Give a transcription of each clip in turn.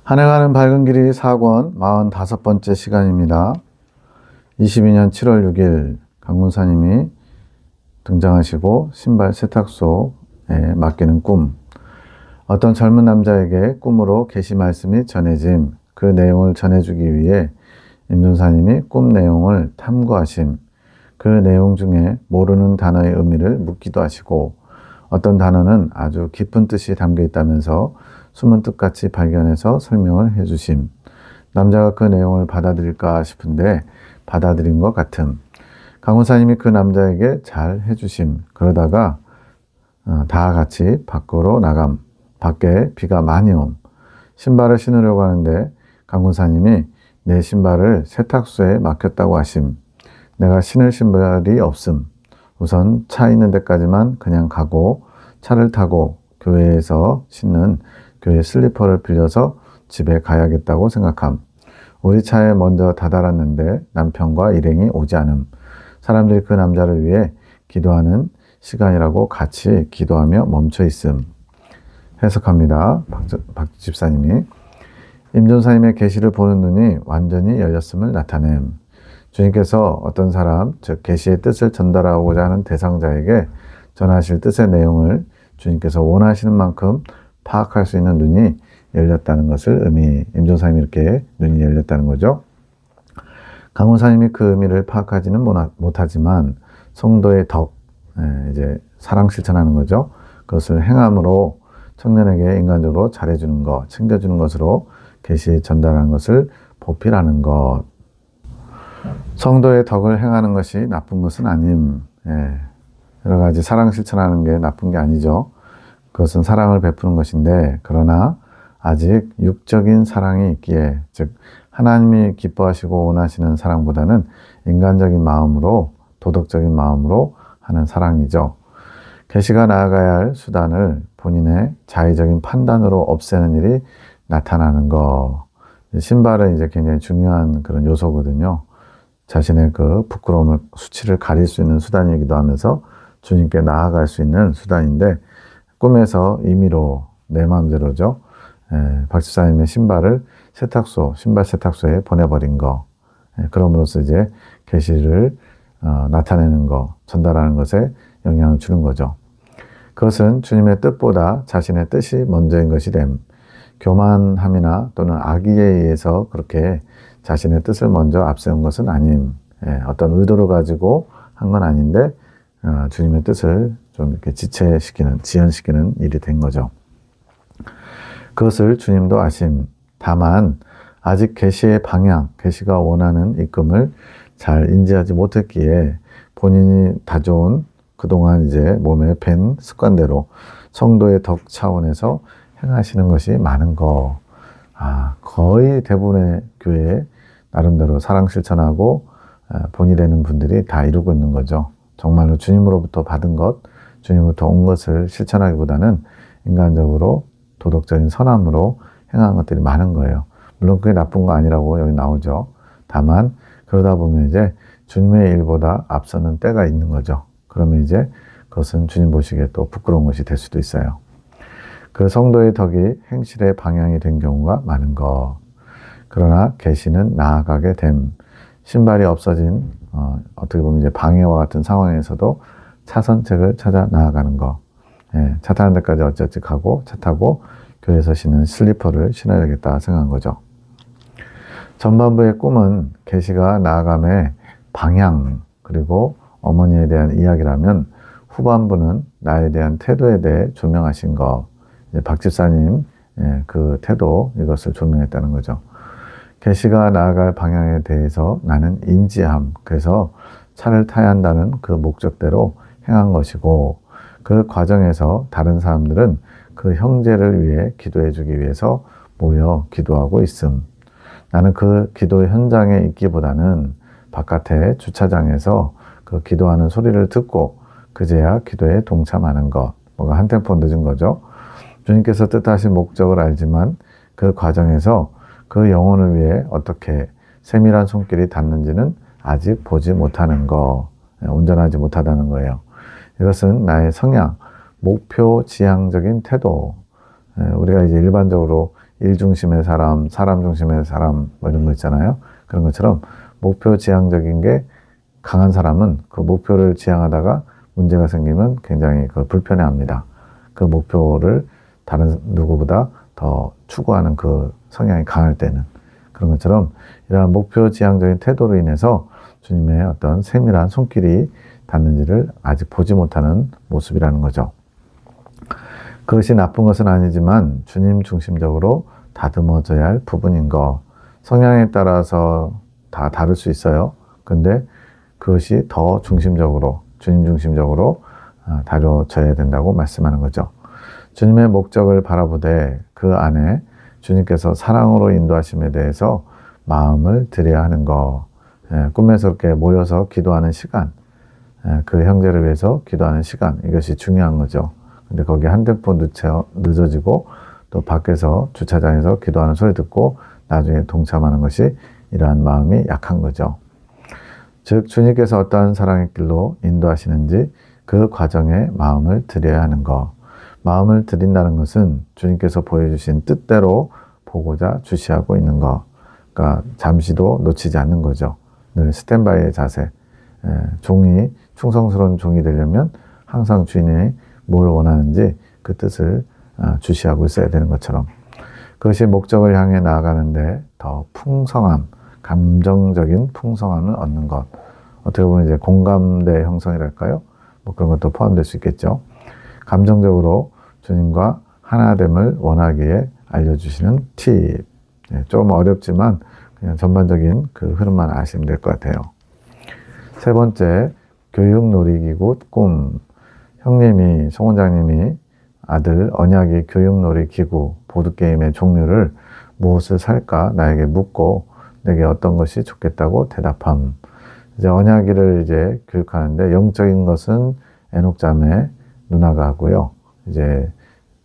한 해가는 밝은 길이 4권 45번째 시간입니다. 22년 7월 6일 강문사님이 등장하시고 신발 세탁소에 맡기는 꿈. 어떤 젊은 남자에게 꿈으로 계시 말씀이 전해짐. 그 내용을 전해주기 위해 임준사님이 꿈 내용을 탐구하심. 그 내용 중에 모르는 단어의 의미를 묻기도 하시고 어떤 단어는 아주 깊은 뜻이 담겨 있다면서 숨은 뜻같이 발견해서 설명을 해주심. 남자가 그 내용을 받아들일까 싶은데 받아들인 것 같음. 강원사님이 그 남자에게 잘 해주심. 그러다가 다 같이 밖으로 나감. 밖에 비가 많이 옴. 신발을 신으려고 하는데 강원사님이 내 신발을 세탁소에 맡겼다고 하심. 내가 신을 신발이 없음. 우선 차 있는 데까지만 그냥 가고 차를 타고 교회에서 신는 교회 슬리퍼를 빌려서 집에 가야겠다고 생각함. 우리 차에 먼저 다다랐는데 남편과 일행이 오지 않음. 사람들이 그 남자를 위해 기도하는 시간이라고 같이 기도하며 멈춰 있음. 해석합니다. 박 집사님이. 임존사님의 계시를 보는 눈이 완전히 열렸음을 나타냄. 주님께서 어떤 사람, 즉 계시의 뜻을 전달하고자 하는 대상자에게 전하실 뜻의 내용을 주님께서 원하시는 만큼 파악할 수 있는 눈이 열렸다는 것을 임종사님이 이렇게 눈이 열렸다는 거죠. 강원사님이 그 의미를 파악하지는 못하지만 성도의 덕, 이제 사랑 실천하는 거죠. 그것을 행함으로 청년에게 인간적으로 잘해주는 것, 챙겨주는 것으로 계시 전달하는 것을 보필하는 것. 성도의 덕을 행하는 것이 나쁜 것은 아님. 여러 가지 사랑 실천하는 게 나쁜 게 아니죠. 그것은 사랑을 베푸는 것인데, 그러나 아직 육적인 사랑이 있기에, 즉 하나님이 기뻐하시고 원하시는 사랑보다는 인간적인 마음으로, 도덕적인 마음으로 하는 사랑이죠. 계시가 나아가야 할 수단을 본인의 자의적인 판단으로 없애는 일이 나타나는 것. 신발은 이제 굉장히 중요한 그런 요소거든요. 자신의 그 부끄러움을, 수치를 가릴 수 있는 수단이기도 하면서 주님께 나아갈 수 있는 수단인데, 꿈에서 임의로 내 마음대로죠. 박 집사님의 신발을 신발 세탁소에 보내버린 거. 그럼으로써 이제 계시를 나타내는 거, 전달하는 것에 영향을 주는 거죠. 그것은 주님의 뜻보다 자신의 뜻이 먼저인 것이 됨. 교만함이나 또는 악의에 의해서 그렇게 자신의 뜻을 먼저 앞세운 것은 아님. 어떤 의도를 가지고 한 건 아닌데 주님의 뜻을 좀 이렇게 지연시키는 일이 된 거죠. 그것을 주님도 아심. 다만 아직 계시의 방향, 계시가 원하는 이끔을 잘 인지하지 못했기에 본인이 다져온 그동안 이제 몸에 밴 습관대로 성도의 덕 차원에서 행하시는 것이 많은 거. 거의 대부분의 교회에 나름대로 사랑 실천하고 본이 되는 분들이 다 이루고 있는 거죠. 정말로 주님으로부터 받은 것, 주님으로부터 온 것을 실천하기보다는 인간적으로 도덕적인 선함으로 행한 것들이 많은 거예요. 물론 그게 나쁜 거 아니라고 여기 나오죠. 다만 그러다 보면 이제 주님의 일보다 앞서는 때가 있는 거죠. 그러면 이제 그것은 주님 보시기에 또 부끄러운 것이 될 수도 있어요. 그 성도의 덕이 행실의 방향이 된 경우가 많은 것. 그러나 계시는 나아가게 됨. 신발이 없어진 어떻게 보면 이제 방해와 같은 상황에서도 차선책을 찾아 나아가는 거. 차 타는 데까지 어찌어찌 가고 차 타고 교회에서 신는 슬리퍼를 신어야겠다 생각한 거죠. 전반부의 꿈은 계시가 나아감의 방향 그리고 어머니에 대한 이야기라면 후반부는 나에 대한 태도에 대해 조명하신 거. 박 집사님 그 태도 이것을 조명했다는 거죠. 계시가 나아갈 방향에 대해서 나는 인지함. 그래서 차를 타야 한다는 그 목적대로 행한 것이고 그 과정에서 다른 사람들은 그 형제를 위해 기도해 주기 위해서 모여 기도하고 있음. 나는 그 기도 현장에 있기보다는 바깥에 주차장에서 그 기도하는 소리를 듣고 그제야 기도에 동참하는 것. 뭔가 한 템포 늦은 거죠. 주님께서 뜻하신 목적을 알지만 그 과정에서 그 영혼을 위해 어떻게 세밀한 손길이 닿는지는 아직 보지 못하는 거, 온전하지 못하다는 거예요. 이것은 나의 성향, 목표 지향적인 태도. 우리가 이제 일반적으로 일 중심의 사람, 사람 중심의 사람 뭐 이런 거 있잖아요. 그런 것처럼 목표 지향적인 게 강한 사람은 그 목표를 지향하다가 문제가 생기면 굉장히 그걸 불편해합니다. 그 목표를 다른 누구보다 더 추구하는 그 성향이 강할 때는. 그런 것처럼 이러한 목표 지향적인 태도로 인해서 주님의 어떤 세밀한 손길이 닿는지를 아직 보지 못하는 모습이라는 거죠. 그것이 나쁜 것은 아니지만 주님 중심적으로 다듬어져야 할 부분인 거. 성향에 따라서 다 다를 수 있어요. 근데 그것이 더 중심적으로, 주님 중심적으로 다뤄져야 된다고 말씀하는 거죠. 주님의 목적을 바라보되 그 안에 주님께서 사랑으로 인도하심에 대해서 마음을 들여야 하는 거. 꿈에서 이렇게 모여서 기도하는 시간, 그 형제를 위해서 기도하는 시간, 이것이 중요한 거죠. 근데 거기에 한 템포 늦어지고 또 밖에서 주차장에서 기도하는 소리 듣고 나중에 동참하는 것이 이러한 마음이 약한 거죠. 즉 주님께서 어떠한 사랑의 길로 인도하시는지 그 과정에 마음을 들여야 하는 것. 마음을 들인다는 것은 주님께서 보여주신 뜻대로 보고자 주시하고 있는 것. 그러니까 잠시도 놓치지 않는 거죠. 늘 스탠바이의 자세. 종이 충성스러운 종이 되려면 항상 주인이 뭘 원하는지 그 뜻을 주시하고 있어야 되는 것처럼 그것이 목적을 향해 나아가는데 더 풍성함, 감정적인 풍성함을 얻는 것. 어떻게 보면 이제 공감대 형성이랄까요? 뭐 그런 것도 포함될 수 있겠죠. 감정적으로 주님과 하나됨을 원하기에 알려주시는 팁. 조금 어렵지만 그냥 전반적인 그 흐름만 아시면 될 것 같아요. 세 번째, 교육 놀이기구 꿈. 형님이, 송 원장님이 아들 언약이 교육놀이기구 보드게임의 종류를 무엇을 살까 나에게 묻고 내게 어떤 것이 좋겠다고 대답함. 이제 언약이를 이제 교육하는데 영적인 것은 애녹자매 누나가 하고요. 이제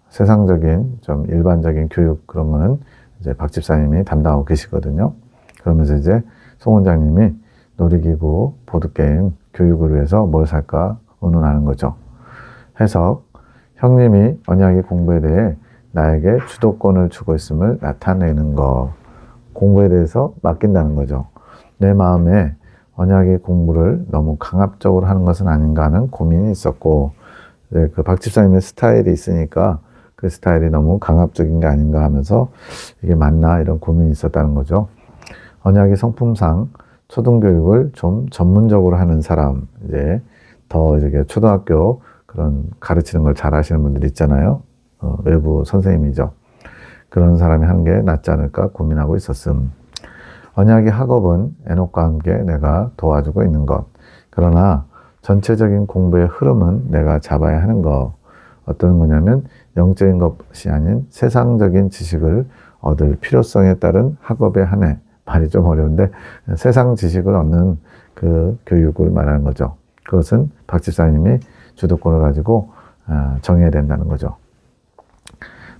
세상적인 좀 일반적인 교육 그런 거는 이제 박 집사님이 담당하고 계시거든요. 그러면서 이제 송 원장님이 놀이기구 보드게임 교육을 위해서 뭘 살까 의논하는 거죠. 해석, 형님이 언약의 공부에 대해 나에게 주도권을 주고 있음을 나타내는 거. 공부에 대해서 맡긴다는 거죠. 내 마음에 언약의 공부를 너무 강압적으로 하는 것은 아닌가 하는 고민이 있었고, 그 박 집사님의 스타일이 있으니까 그 스타일이 너무 강압적인 게 아닌가 하면서 이게 맞나 이런 고민이 있었다는 거죠. 언약의 성품상 초등교육을 좀 전문적으로 하는 사람, 이제 더 이렇게 초등학교 그런 가르치는 걸 잘 하시는 분들 있잖아요. 외부 선생님이죠. 그런 사람이 하는 게 낫지 않을까 고민하고 있었음. 언약의 학업은 에녹과 함께 내가 도와주고 있는 것. 그러나 전체적인 공부의 흐름은 내가 잡아야 하는 것. 어떤 거냐면 영적인 것이 아닌 세상적인 지식을 얻을 필요성에 따른 학업에 한해. 말이 좀 어려운데 세상 지식을 얻는 그 교육을 말하는 거죠. 그것은 박 집사님이 주도권을 가지고 정해야 된다는 거죠.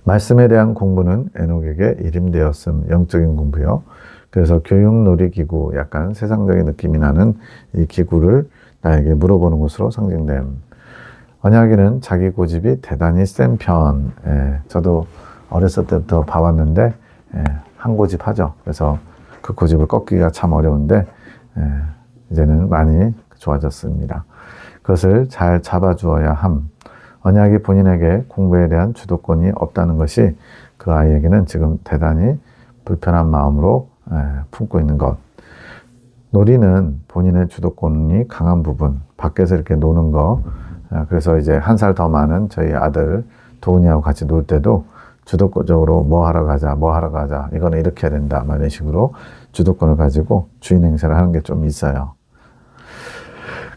말씀에 대한 공부는 에녹에게 일임되었음. 영적인 공부요. 그래서 교육놀이기구, 약간 세상적인 느낌이 나는 이 기구를 나에게 물어보는 것으로 상징됨. 언약이는 자기 고집이 대단히 센 편. 저도 어렸을 때부터 봐왔는데 한 고집 하죠. 그래서 그 고집을 꺾기가 참 어려운데 이제는 많이 좋아졌습니다. 그것을 잘 잡아주어야 함. 언약이 본인에게 공부에 대한 주도권이 없다는 것이 그 아이에게는 지금 대단히 불편한 마음으로 품고 있는 것. 놀이는 본인의 주도권이 강한 부분, 밖에서 이렇게 노는 거. 그래서 이제 한 살 더 많은 저희 아들 도훈이하고 같이 놀 때도 주도적으로 뭐 하러 가자, 뭐 하러 가자, 이거는 이렇게 해야 된다, 막 이런 식으로 주도권을 가지고 주인 행세를 하는 게 좀 있어요.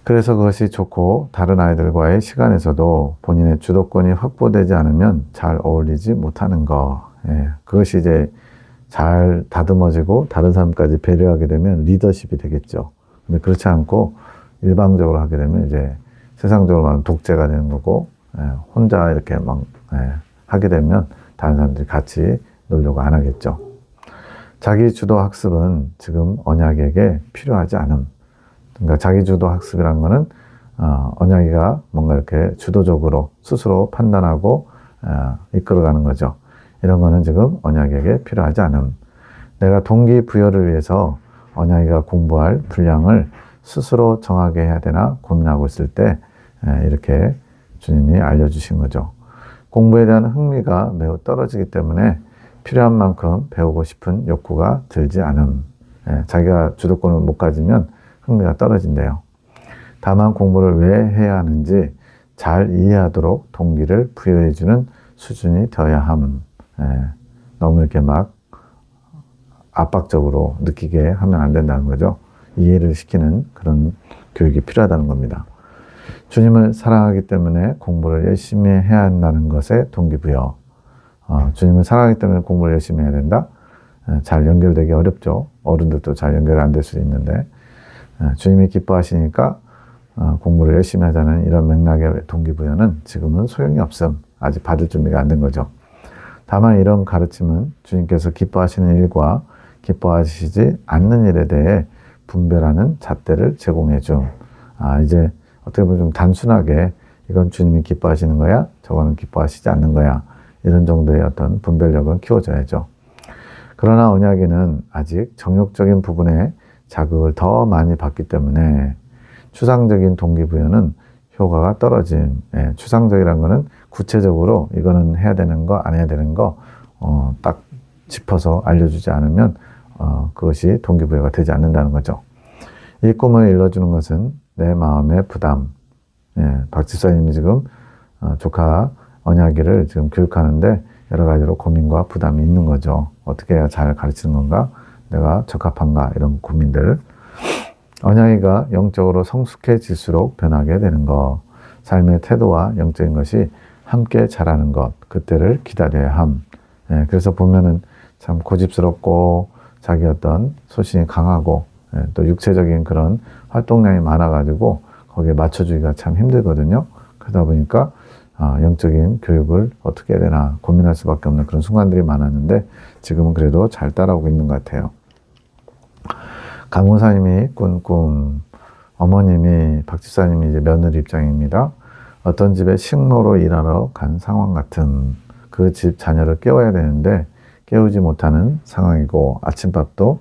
그래서 그것이 좋고 다른 아이들과의 시간에서도 본인의 주도권이 확보되지 않으면 잘 어울리지 못하는 거. 그것이 이제 잘 다듬어지고 다른 사람까지 배려하게 되면 리더십이 되겠죠. 근데 그렇지 않고 일방적으로 하게 되면 이제 세상적으로 말하면 독재가 되는 거고, 혼자 이렇게 막 하게 되면 다른 사람들이 같이 놀려고 안 하겠죠. 자기 주도 학습은 지금 언약에게 필요하지 않음. 그러니까 자기 주도 학습이란 거는 언약이가 뭔가 이렇게 주도적으로 스스로 판단하고 이끌어가는 거죠. 이런 거는 지금 언약에게 필요하지 않음. 내가 동기부여를 위해서 언약이가 공부할 분량을 스스로 정하게 해야 되나 고민하고 있을 때 이렇게 주님이 알려주신 거죠. 공부에 대한 흥미가 매우 떨어지기 때문에 필요한 만큼 배우고 싶은 욕구가 들지 않음. 자기가 주도권을 못 가지면 흥미가 떨어진대요. 다만 공부를 왜 해야 하는지 잘 이해하도록 동기를 부여해주는 수준이 되어야 함. 너무 이렇게 막 압박적으로 느끼게 하면 안 된다는 거죠. 이해를 시키는 그런 교육이 필요하다는 겁니다. 주님을 사랑하기 때문에 공부를 열심히 해야 한다는 것에 동기부여. 주님을 사랑하기 때문에 공부를 열심히 해야 된다? 잘 연결되기 어렵죠. 어른들도 잘 연결 안 될 수 있는데 주님이 기뻐하시니까 공부를 열심히 하자는 이런 맥락의 동기부여는 지금은 소용이 없음. 아직 받을 준비가 안 된 거죠. 다만 이런 가르침은 주님께서 기뻐하시는 일과 기뻐하시지 않는 일에 대해 분별하는 잣대를 제공해 줌. 이제 어떻게 보면 좀 단순하게 이건 주님이 기뻐하시는 거야, 저거는 기뻐하시지 않는 거야, 이런 정도의 어떤 분별력은 키워줘야죠. 그러나 언약에는 아직 정욕적인 부분에 자극을 더 많이 받기 때문에 추상적인 동기부여는 효과가 떨어짐. 추상적이라는 거는 구체적으로 이거는 해야 되는 거, 안 해야 되는 거 딱 짚어서 알려주지 않으면 그것이 동기부여가 되지 않는다는 거죠. 이 꿈을 일러주는 것은 내 마음의 부담. 박 집사님이 지금 조카 언약이를 지금 교육하는데 여러 가지로 고민과 부담이 있는 거죠. 어떻게 해야 잘 가르치는 건가? 내가 적합한가? 이런 고민들. 언약이가 영적으로 성숙해질수록 변하게 되는 것. 삶의 태도와 영적인 것이 함께 자라는 것. 그때를 기다려야 함. 그래서 보면은 참 고집스럽고 자기 어떤 소신이 강하고 또 육체적인 그런 활동량이 많아가지고 거기에 맞춰주기가 참 힘들거든요. 그러다 보니까 영적인 교육을 어떻게 해야 되나 고민할 수밖에 없는 그런 순간들이 많았는데 지금은 그래도 잘 따라오고 있는 것 같아요. 강무사님이 꾼 꿈, 어머님이 박 집사님이 이제 며느리 입장입니다. 어떤 집에 식모로 일하러 간 상황 같은 그 집 자녀를 깨워야 되는데 깨우지 못하는 상황이고 아침밥도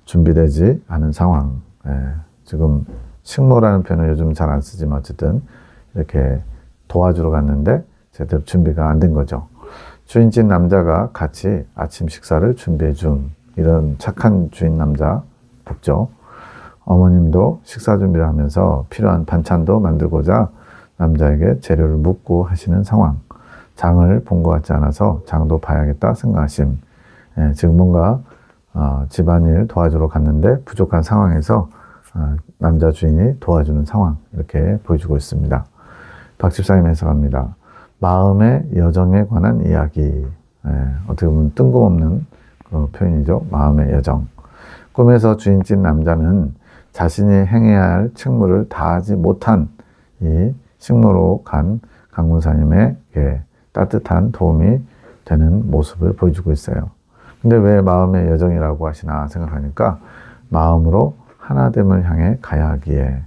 준비되지 않은 상황. 지금 식모라는 표현은 요즘 잘 안 쓰지만 어쨌든 이렇게 도와주러 갔는데 제대로 준비가 안 된 거죠. 주인집 남자가 같이 아침 식사를 준비해 준 이런 착한 주인 남자 복죠. 어머님도 식사 준비를 하면서 필요한 반찬도 만들고자 남자에게 재료를 묻고 하시는 상황. 장을 본 것 같지 않아서 장도 봐야겠다 생각하심. 지금 뭔가 집안일 도와주러 갔는데 부족한 상황에서 남자 주인이 도와주는 상황 이렇게 보여주고 있습니다. 박 집사님 해석합니다. 마음의 여정에 관한 이야기. 어떻게 보면 뜬금없는 그 표현이죠. 마음의 여정. 꿈에서 주인집 남자는 자신이 행해야 할 책무를 다하지 못한 이 식모로 간 강문사님에게 따뜻한 도움이 되는 모습을 보여주고 있어요. 근데 왜 마음의 여정이라고 하시나 생각하니까 마음으로 하나됨을 향해 가야 하기에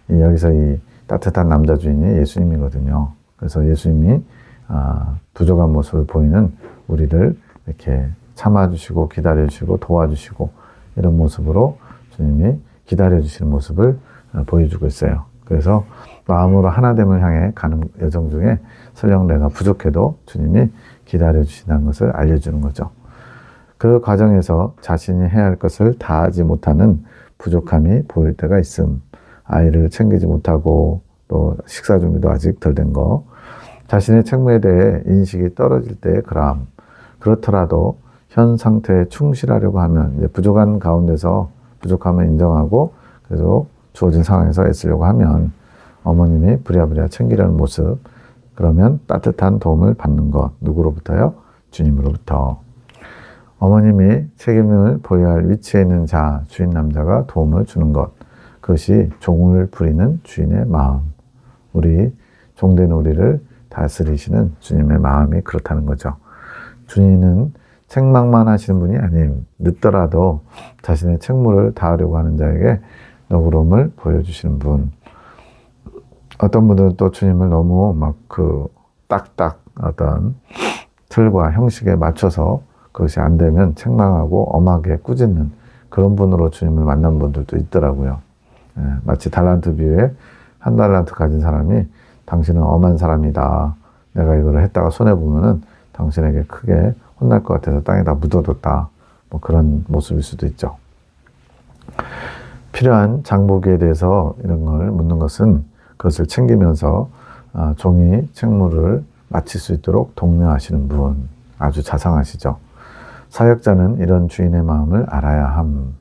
여기서 이 따뜻한 남자 주인이 예수님이거든요. 그래서 예수님이 부족한 모습을 보이는 우리를 이렇게 참아주시고 기다려주시고 도와주시고 이런 모습으로 주님이 기다려주시는 모습을 보여주고 있어요. 그래서 마음으로 하나됨을 향해 가는 여정 중에 설령 내가 부족해도 주님이 기다려주신다는 것을 알려주는 거죠. 그 과정에서 자신이 해야 할 것을 다하지 못하는 부족함이 보일 때가 있음. 아이를 챙기지 못하고 또 식사 준비도 아직 덜 된 거. 자신의 책무에 대해 인식이 떨어질 때의 그람. 그렇더라도 현 상태에 충실하려고 하면 이제 부족한 가운데서 부족함을 인정하고 그래도 주어진 상황에서 애쓰려고 하면 어머님이 부랴부랴 챙기려는 모습. 그러면 따뜻한 도움을 받는 것. 누구로부터요? 주님으로부터. 어머님이 책임을 보여야 할 위치에 있는 자, 주인 남자가 도움을 주는 것. 그것이 종을 부리는 주인의 마음. 우리 종된 우리를 다스리시는 주님의 마음이 그렇다는 거죠. 주인은 책망만 하시는 분이 아님, 늦더라도 자신의 책무를 다하려고 하는 자에게 너그러움을 보여주시는 분. 어떤 분들은 또 주님을 너무 막 딱딱 어떤 틀과 형식에 맞춰서 그것이 안 되면 책망하고 엄하게 꾸짖는 그런 분으로 주님을 만난 분들도 있더라고요. 마치 달란트 비유에 한 달란트 가진 사람이 당신은 엄한 사람이다. 내가 이걸 했다가 손해보면은 당신에게 크게 혼날 것 같아서 땅에다 묻어뒀다. 뭐 그런 모습일 수도 있죠. 필요한 장보기에 대해서 이런 걸 묻는 것은 그것을 챙기면서 종이 책무를 마칠 수 있도록 독려하시는 분, 아주 자상하시죠. 사역자는 이런 주인의 마음을 알아야 함.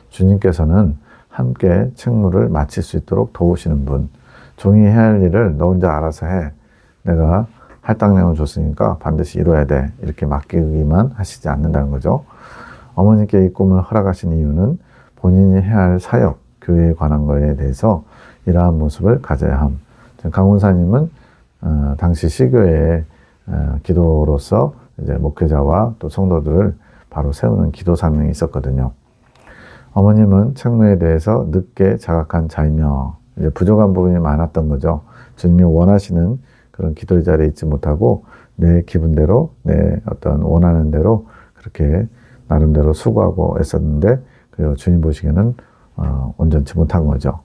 주님께서는 함께 책무를 마칠 수 있도록 도우시는 분. 종이 해야 할 일을 너 혼자 알아서 해. 내가 할당량을 줬으니까 반드시 이뤄야 돼. 이렇게 맡기기만 하시지 않는다는 거죠. 어머니께 이 꿈을 허락하신 이유는 본인이 해야 할 사역, 교회에 관한 거에 대해서 이러한 모습을 가져야 함. 강훈사님은 당시 시교회의 기도로서 이제 목회자와 또 성도들을 바로 세우는 기도 사명이 있었거든요. 어머님은 책무에 대해서 늦게 자각한 자이며 이제 부족한 부분이 많았던 거죠. 주님이 원하시는 그런 기도의 자리에 있지 못하고 내 기분대로 내 어떤 원하는 대로 그렇게 나름대로 수고하고 애썼는데 그 주님 보시기에는 온전치 못한 거죠.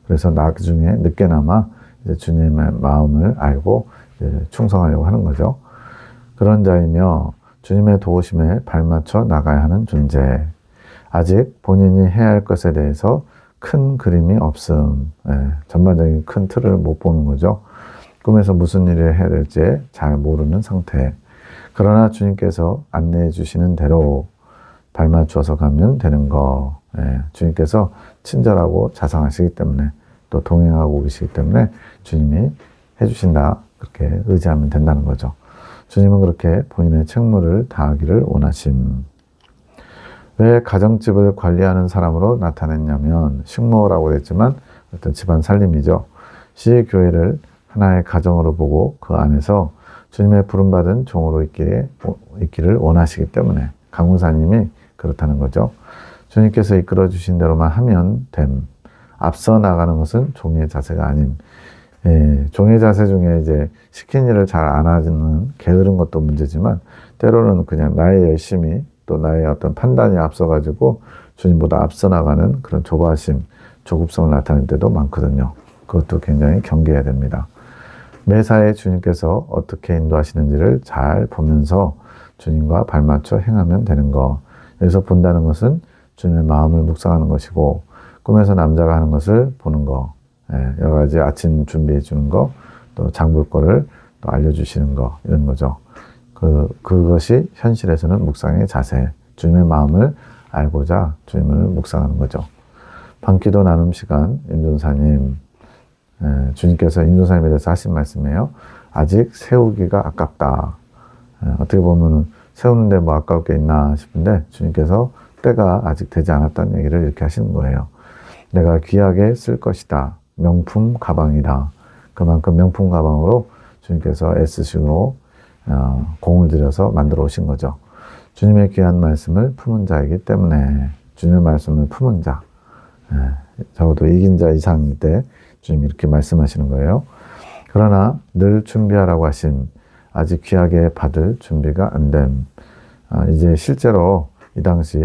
그래서 나중에 늦게나마 이제 주님의 마음을 알고 이제 충성하려고 하는 거죠. 그런 자이며 주님의 도우심에 발맞춰 나가야 하는 존재. 아직 본인이 해야 할 것에 대해서 큰 그림이 없음. 전반적인 큰 틀을 못 보는 거죠. 꿈에서 무슨 일을 해야 될지 잘 모르는 상태. 그러나 주님께서 안내해 주시는 대로 발맞춰서 가면 되는 거. 주님께서 친절하고 자상하시기 때문에 또 동행하고 계시기 때문에 주님이 해주신다. 그렇게 의지하면 된다는 거죠. 주님은 그렇게 본인의 책무를 다하기를 원하심. 왜 가정집을 관리하는 사람으로 나타냈냐면 식모라고 했지만 어떤 집안 살림이죠. 시교회를 하나의 가정으로 보고 그 안에서 주님의 부름받은 종으로 있기를 원하시기 때문에 강훈사님이 그렇다는 거죠. 주님께서 이끌어 주신 대로만 하면 됨. 앞서 나가는 것은 종의 자세가 아님. 종의 자세 중에 이제 시킨 일을 잘 안 하는 게으른 것도 문제지만 때로는 그냥 나의 열심히 또 나의 어떤 판단이 앞서가지고 주님보다 앞서 나가는 그런 조바심, 조급성을 나타낼 때도 많거든요. 그것도 굉장히 경계해야 됩니다. 매사에 주님께서 어떻게 인도하시는지를 잘 보면서 주님과 발맞춰 행하면 되는 거. 여기서 본다는 것은 주님의 마음을 묵상하는 것이고 꿈에서 남자가 하는 것을 보는 거. 여러 가지 아침 준비해 주는 거, 또 장볼 거를 또 알려주시는 거, 이런 거죠. 그것이 현실에서는 묵상의 자세, 주님의 마음을 알고자 주님을 묵상하는 거죠. 밤기도 나눔 시간, 임준사님, 주님께서 임준사님에 대해서 하신 말씀이에요. 아직 세우기가 아깝다. 어떻게 보면 세우는데 뭐 아까울 게 있나 싶은데 주님께서 때가 아직 되지 않았다는 얘기를 이렇게 하시는 거예요. 내가 귀하게 쓸 것이다. 명품 가방이다. 그만큼 명품 가방으로 주님께서 애쓰시고 공을 들여서 만들어 오신 거죠. 주님의 귀한 말씀을 품은 자이기 때문에 주님의 말씀을 품은 자, 적어도 이긴 자 이상일 때 주님이 이렇게 말씀하시는 거예요. 그러나 늘 준비하라고 하신 아직 귀하게 받을 준비가 안 됨. 이제 실제로 이 당시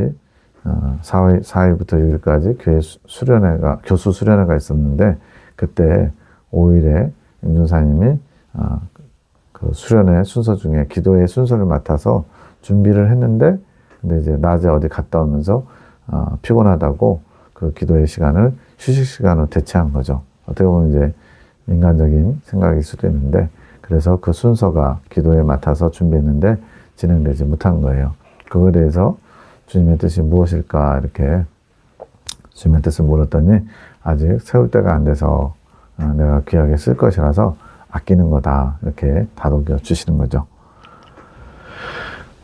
4일부터 6일까지 교회 수련회가, 교수 수련회가 있었는데 그때 5일에 임준사님이 그 수련회 순서 중에 기도의 순서를 맡아서 준비를 했는데 근데 이제 낮에 어디 갔다 오면서 피곤하다고 그 기도의 시간을 휴식 시간으로 대체한 거죠. 어떻게 보면 이제 인간적인 생각일 수도 있는데 그래서 그 순서가 기도에 맡아서 준비했는데 진행되지 못한 거예요. 그거에 대해서 주님의 뜻이 무엇일까 이렇게 주님의 뜻을 물었더니 아직 세울 때가 안 돼서 내가 귀하게 쓸 것이라서 아끼는 거다 이렇게 다독여 주시는 거죠.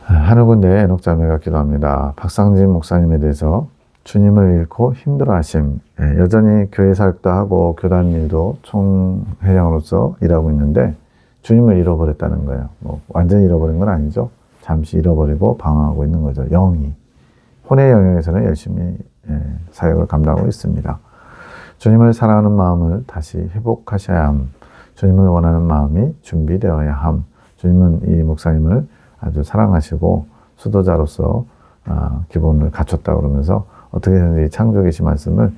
하늘군대 에녹자매가 기도합니다. 박상진 목사님에 대해서 주님을 잃고 힘들어하심. 여전히 교회 사역도 하고 교단 일도 총회장으로서 일하고 있는데 주님을 잃어버렸다는 거예요. 뭐 완전히 잃어버린 건 아니죠. 잠시 잃어버리고 방황하고 있는 거죠. 영이. 혼의 영역에서는 열심히 사역을 감당하고 있습니다. 주님을 사랑하는 마음을 다시 회복하셔야 함. 주님을 원하는 마음이 준비되어야 함. 주님은 이 목사님을 아주 사랑하시고 수도자로서 기본을 갖췄다 그러면서 어떻게든지 창조 계시 말씀을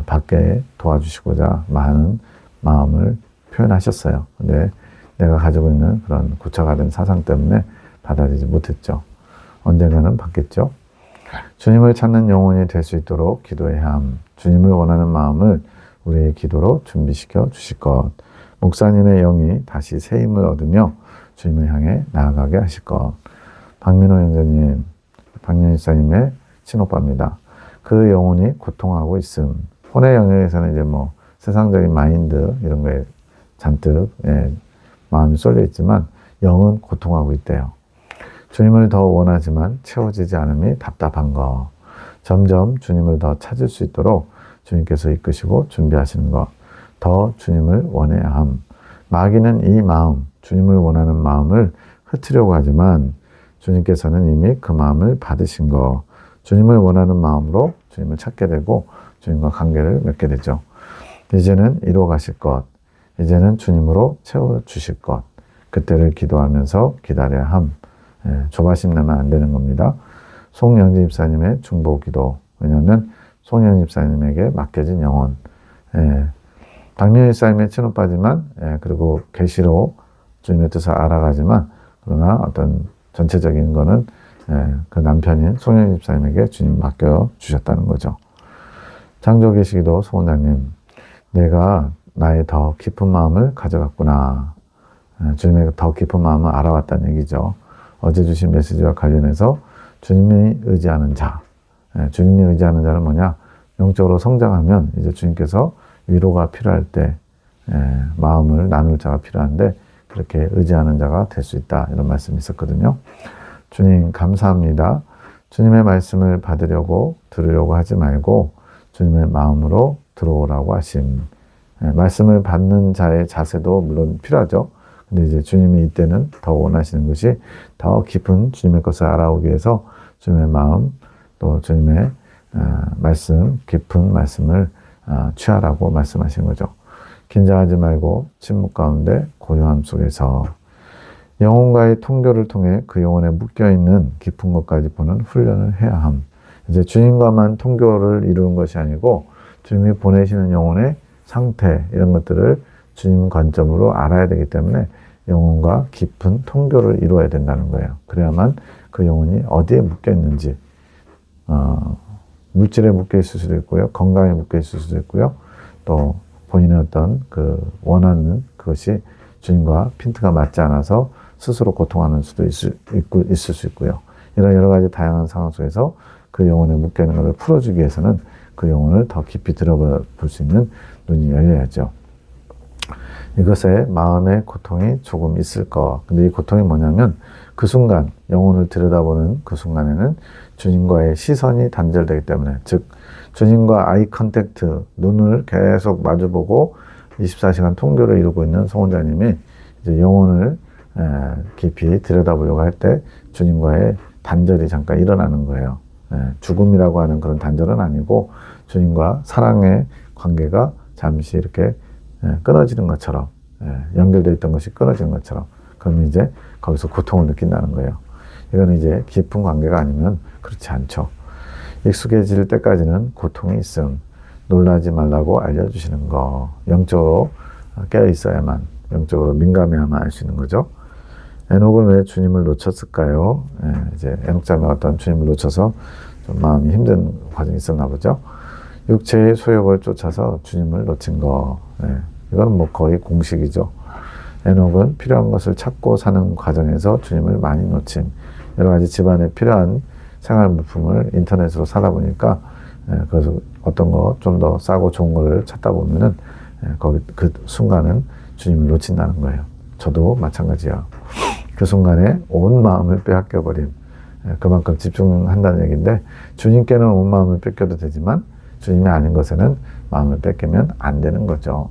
받게 도와주시고자 많은 마음을 표현하셨어요. 근데 내가 가지고 있는 그런 구차가 사상 때문에 받아들이지 못했죠. 언젠가는 받겠죠. 주님을 찾는 영혼이 될 수 있도록 기도해야 함. 주님을 원하는 마음을 우리의 기도로 준비시켜 주실 것. 목사님의 영이 다시 새 힘을 얻으며 주님을 향해 나아가게 하실 것. 박민호 형제님, 박민호 집사님의 친오빠입니다. 그 영혼이 고통하고 있음. 혼의 영역에서는 이제 뭐 세상적인 마인드 이런 거에 잔뜩 마음이 쏠려 있지만 영은 고통하고 있대요. 주님을 더 원하지만 채워지지 않음이 답답한 것. 점점 주님을 더 찾을 수 있도록 주님께서 이끄시고 준비하시는 것. 더 주님을 원해야 함. 마귀는 이 마음, 주님을 원하는 마음을 흩으려고 하지만 주님께서는 이미 그 마음을 받으신 것. 주님을 원하는 마음으로 주님을 찾게 되고 주님과 관계를 맺게 되죠. 이제는 이루어 가실 것. 이제는 주님으로 채워주실 것. 그때를 기도하면서 기다려야 함. 조바심 내면 안 되는 겁니다. 송영지 집사님의 중보기도. 왜냐하면 송영지 집사님에게 맡겨진 영혼. 박민희 집사님의 친오빠지만 그리고 계시로 주님의 뜻을 알아가지만 그러나 어떤 전체적인 거는 그 남편인 송영지 집사님에게 주님 맡겨주셨다는 거죠. 창조 계시기도 소원자님, 내가 나의 더 깊은 마음을 가져갔구나. 주님의 더 깊은 마음을 알아왔다는 얘기죠. 어제 주신 메시지와 관련해서 주님이 의지하는 자, 주님이 의지하는 자는 뭐냐? 영적으로 성장하면 이제 주님께서 위로가 필요할 때 마음을 나눌 자가 필요한데 그렇게 의지하는 자가 될 수 있다. 이런 말씀이 있었거든요. 주님 감사합니다. 주님의 말씀을 받으려고 들으려고 하지 말고 주님의 마음으로 들어오라고 하심. 말씀을 받는 자의 자세도 물론 필요하죠. 근데 이제 주님이 이때는 더 원하시는 것이 더 깊은 주님의 것을 알아오기 위해서 주님의 마음 또 주님의 말씀, 깊은 말씀을 취하라고 말씀하신 거죠. 긴장하지 말고 침묵 가운데 고요함 속에서 영혼과의 통교를 통해 그 영혼에 묶여있는 깊은 것까지 보는 훈련을 해야 함. 이제 주님과만 통교를 이루는 것이 아니고 주님이 보내시는 영혼의 상태 이런 것들을 주님 관점으로 알아야 되기 때문에 영혼과 깊은 통교를 이루어야 된다는 거예요. 그래야만 그 영혼이 어디에 묶여 있는지 물질에 묶여 있을 수도 있고요. 건강에 묶여 있을 수도 있고요. 또 본인의 어떤 그 원하는 그것이 주님과 핀트가 맞지 않아서 스스로 고통하는 수도 있을 수 있고요. 이런 여러 가지 다양한 상황 속에서 그 영혼에 묶여 있는 것을 풀어주기 위해서는 그 영혼을 더 깊이 들어볼 수 있는 눈이 열려야죠. 이것에 마음의 고통이 조금 있을 거. 근데 이 고통이 뭐냐면 그 순간 영혼을 들여다보는 그 순간에는 주님과의 시선이 단절되기 때문에, 즉 주님과 아이 컨택트, 눈을 계속 마주보고 24시간 통교를 이루고 있는 송원자님이 이제 영혼을 깊이 들여다보려고 할 때 주님과의 단절이 잠깐 일어나는 거예요. 죽음이라고 하는 그런 단절은 아니고 주님과 사랑의 관계가 잠시 이렇게 끊어지는 것처럼, 연결되어 있던 것이 끊어지는 것처럼, 그럼 이제 거기서 고통을 느낀다는 거예요. 이건 이제 깊은 관계가 아니면 그렇지 않죠. 익숙해질 때까지는 고통이 있음. 놀라지 말라고 알려주시는 거. 영적으로 깨어 있어야만, 영적으로 민감해야만 알 수 있는 거죠. 에녹은 왜 주님을 놓쳤을까요? 이제 에녹자매가 어떤 주님을 놓쳐서 좀 마음이 힘든 과정이 있었나 보죠. 육체의 소욕을 쫓아서 주님을 놓친 거. 이건 뭐 거의 공식이죠. 에녹은 필요한 것을 찾고 사는 과정에서 주님을 많이 놓침. 여러 가지 집안에 필요한 생활 물품을 인터넷으로 사다 보니까 그래서 어떤 거 좀 더 싸고 좋은 거를 찾다 보면은 거기 그 순간은 주님을 놓친다는 거예요. 저도 마찬가지야. 그 순간에 온 마음을 빼앗겨 버림. 그만큼 집중한다는 얘기인데, 주님께는 온 마음을 뺏겨도 되지만 주님이 아닌 것에는 마음을 뺏기면 안 되는 거죠.